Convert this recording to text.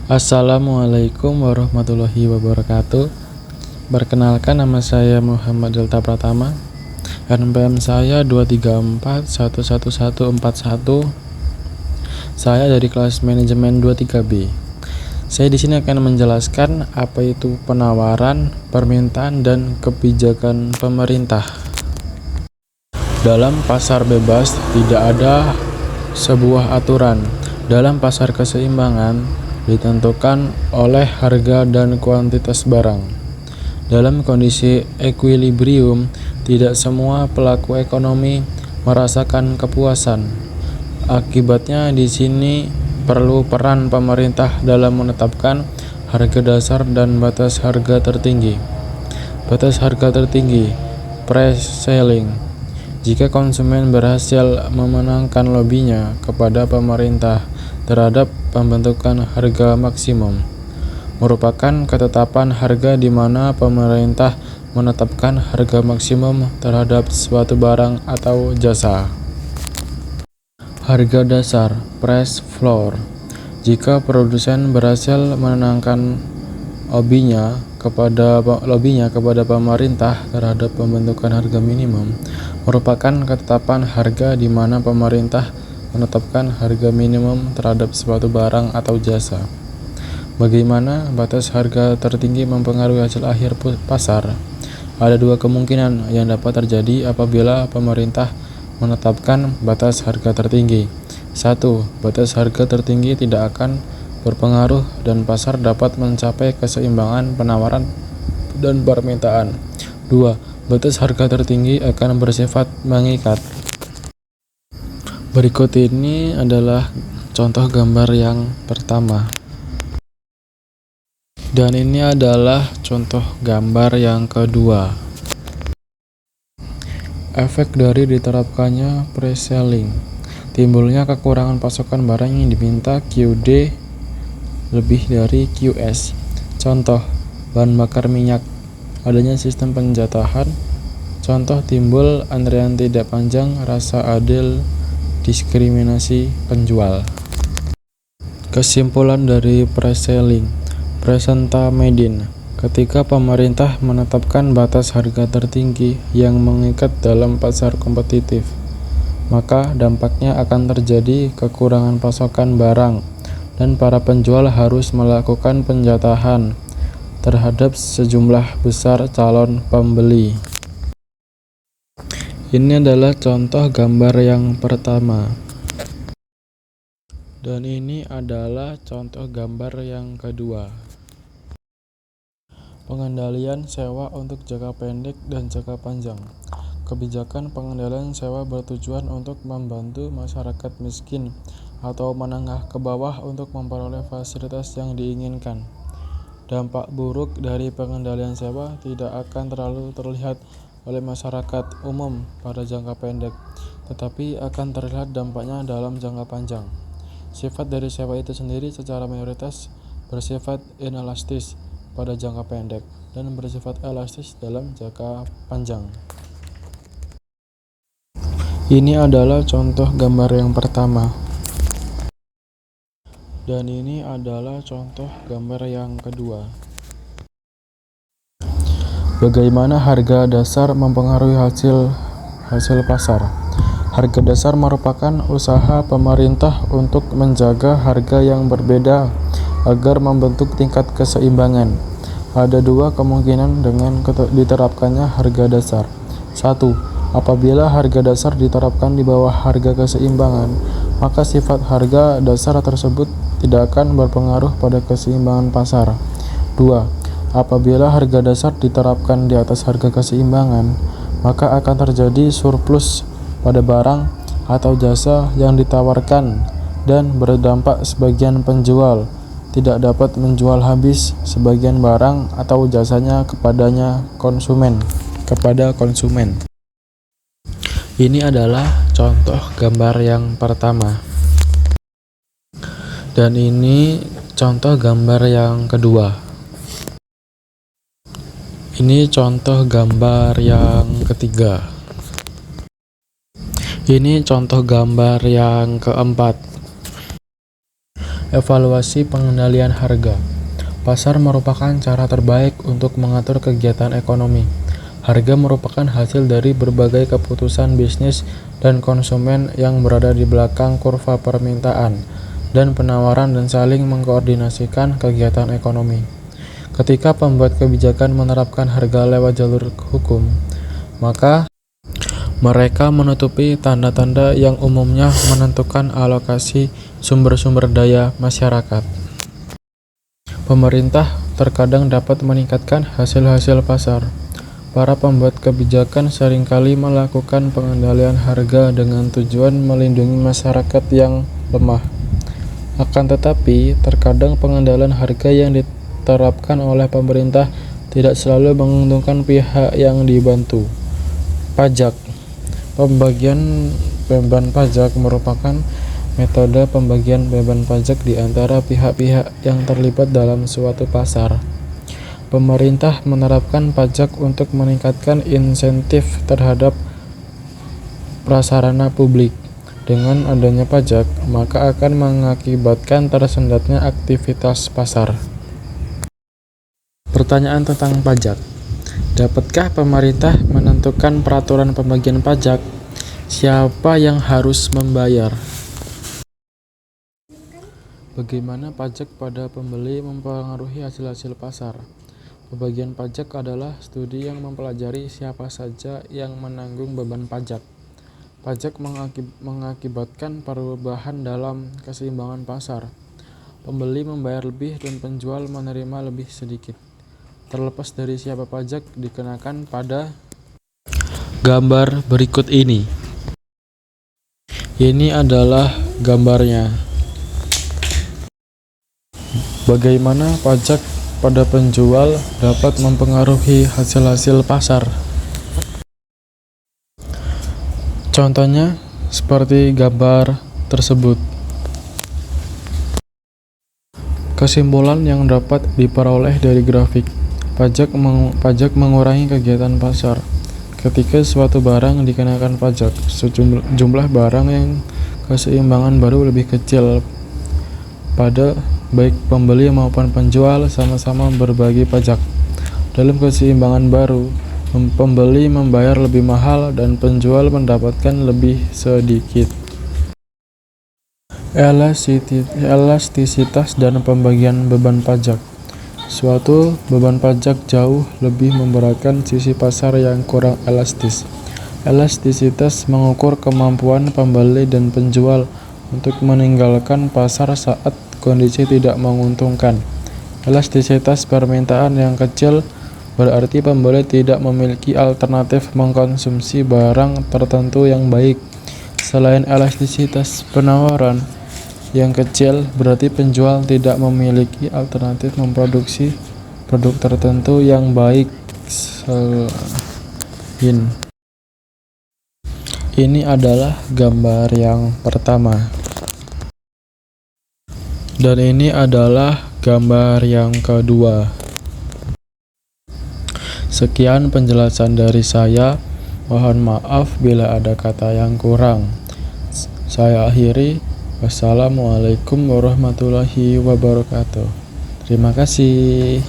Assalamualaikum warahmatullahi wabarakatuh. Perkenalkan, nama saya Muhammad Delta Pratama. NPM saya 234111141. Saya dari kelas manajemen 23B. Saya di sini akan menjelaskan apa itu penawaran, permintaan, dan kebijakan pemerintah. Dalam pasar bebas tidak ada sebuah aturan. Dalam pasar keseimbangan ditentukan oleh harga dan kuantitas barang. Dalam kondisi equilibrium, tidak semua pelaku ekonomi merasakan kepuasan. Akibatnya di sini perlu peran pemerintah dalam menetapkan harga dasar dan batas harga tertinggi. Batas harga tertinggi, price ceiling. Jika konsumen berhasil memenangkan lobbynya kepada pemerintah terhadap pembentukan harga maksimum, merupakan ketetapan harga di mana pemerintah menetapkan harga maksimum terhadap suatu barang atau jasa. Harga dasar, price floor. Jika produsen berhasil menenangkan lobbynya kepada pemerintah terhadap pembentukan harga minimum, merupakan ketetapan harga di mana pemerintah menetapkan harga minimum terhadap suatu barang atau jasa. Bagaimana batas harga tertinggi mempengaruhi hasil akhir pasar? Ada dua kemungkinan yang dapat terjadi apabila pemerintah menetapkan batas harga tertinggi. 1. Batas harga tertinggi tidak akan berpengaruh dan pasar dapat mencapai keseimbangan penawaran dan permintaan. 2. Batas harga tertinggi akan bersifat mengikat. Berikut ini adalah contoh gambar yang pertama. Dan ini adalah contoh gambar yang kedua. Efek dari diterapkannya price ceiling. Timbulnya kekurangan pasokan barang yang diminta QD lebih dari QS. Contoh, bahan bakar minyak. Adanya sistem penjatahan. Contoh, timbul antrean tidak panjang, rasa adil, diskriminasi penjual. Kesimpulan dari price ceiling. Presenta Medin. Ketika pemerintah menetapkan batas harga tertinggi yang mengikat dalam pasar kompetitif, maka dampaknya akan terjadi kekurangan pasokan barang dan para penjual harus melakukan penjatahan terhadap sejumlah besar calon pembeli. Ini adalah contoh gambar yang pertama. Dan ini adalah contoh gambar yang kedua. Pengendalian sewa untuk jangka pendek dan jangka panjang. Kebijakan pengendalian sewa bertujuan untuk membantu masyarakat miskin atau menengah ke bawah untuk memperoleh fasilitas yang diinginkan. Dampak buruk dari pengendalian sewa tidak akan terlalu terlihat oleh masyarakat umum pada jangka pendek, tetapi akan terlihat dampaknya dalam jangka panjang. Sifat dari sewa itu sendiri secara mayoritas bersifat inelastis pada jangka pendek dan bersifat elastis dalam jangka panjang. Ini adalah contoh gambar yang pertama. Dan ini adalah contoh gambar yang kedua. Bagaimana harga dasar mempengaruhi hasil pasar? Harga dasar merupakan usaha pemerintah untuk menjaga harga yang berbeda agar membentuk tingkat keseimbangan. Ada dua kemungkinan dengan diterapkannya harga dasar. 1. Apabila harga dasar diterapkan di bawah harga keseimbangan, maka sifat harga dasar tersebut tidak akan berpengaruh pada keseimbangan pasar. 2. Apabila harga dasar diterapkan di atas harga keseimbangan, maka akan terjadi surplus pada barang atau jasa yang ditawarkan dan berdampak sebagian penjual tidak dapat menjual habis sebagian barang atau jasanya kepada konsumen. Ini adalah contoh gambar yang pertama. Dan ini contoh gambar yang kedua. Ini contoh gambar yang ketiga. Ini contoh gambar yang keempat. Evaluasi pengendalian harga. Pasar merupakan cara terbaik untuk mengatur kegiatan ekonomi. Harga merupakan hasil dari berbagai keputusan bisnis dan konsumen yang berada di belakang kurva permintaan dan penawaran dan saling mengkoordinasikan kegiatan ekonomi. Ketika pembuat kebijakan menerapkan harga lewat jalur hukum, maka mereka menutupi tanda-tanda yang umumnya menentukan alokasi sumber-sumber daya masyarakat. Pemerintah terkadang dapat meningkatkan hasil-hasil pasar. Para pembuat kebijakan seringkali melakukan pengendalian harga dengan tujuan melindungi masyarakat yang lemah. Akan tetapi, terkadang pengendalian harga yang diterapkan oleh pemerintah tidak selalu menguntungkan pihak yang dibantu. Pajak. Pembagian beban pajak merupakan metode pembagian beban pajak di antara pihak-pihak yang terlibat dalam suatu pasar. Pemerintah menerapkan pajak untuk meningkatkan insentif terhadap prasarana publik. Dengan adanya pajak, maka akan mengakibatkan tersendatnya aktivitas pasar. Pertanyaan tentang pajak. Dapatkah pemerintah menentukan peraturan pembagian pajak? Siapa yang harus membayar? Bagaimana pajak pada pembeli mempengaruhi hasil-hasil pasar? Pembagian pajak adalah studi yang mempelajari siapa saja yang menanggung beban pajak. Pajak mengakibatkan perubahan dalam keseimbangan pasar. Pembeli membayar lebih dan penjual menerima lebih sedikit. Terlepas dari siapa pajak dikenakan pada gambar berikut ini. Ini adalah gambarnya. Bagaimana pajak pada penjual dapat mempengaruhi hasil-hasil pasar? Contohnya seperti gambar tersebut. Kesimpulan yang dapat diperoleh dari grafik. Pajak mengurangi kegiatan pasar. Ketika suatu barang dikenakan pajak, jumlah barang yang keseimbangan baru lebih kecil. Pada baik pembeli maupun penjual sama-sama berbagi pajak. Dalam keseimbangan baru, pembeli membayar lebih mahal dan penjual mendapatkan lebih sedikit. Elastisitas dan pembagian beban pajak. Suatu beban pajak jauh lebih memberatkan sisi pasar yang kurang elastis. Elastisitas mengukur kemampuan pembeli dan penjual untuk meninggalkan pasar saat kondisi tidak menguntungkan. Elastisitas permintaan yang kecil berarti pembeli tidak memiliki alternatif mengkonsumsi barang tertentu yang baik. Selain elastisitas penawaran yang kecil, berarti penjual tidak memiliki alternatif memproduksi produk tertentu yang baik. Ini adalah gambar yang pertama. Dan ini adalah gambar yang kedua. Sekian penjelasan dari saya. Mohon maaf bila ada kata yang kurang. Saya akhiri. Wassalamualaikum warahmatullahi wabarakatuh. Terima kasih.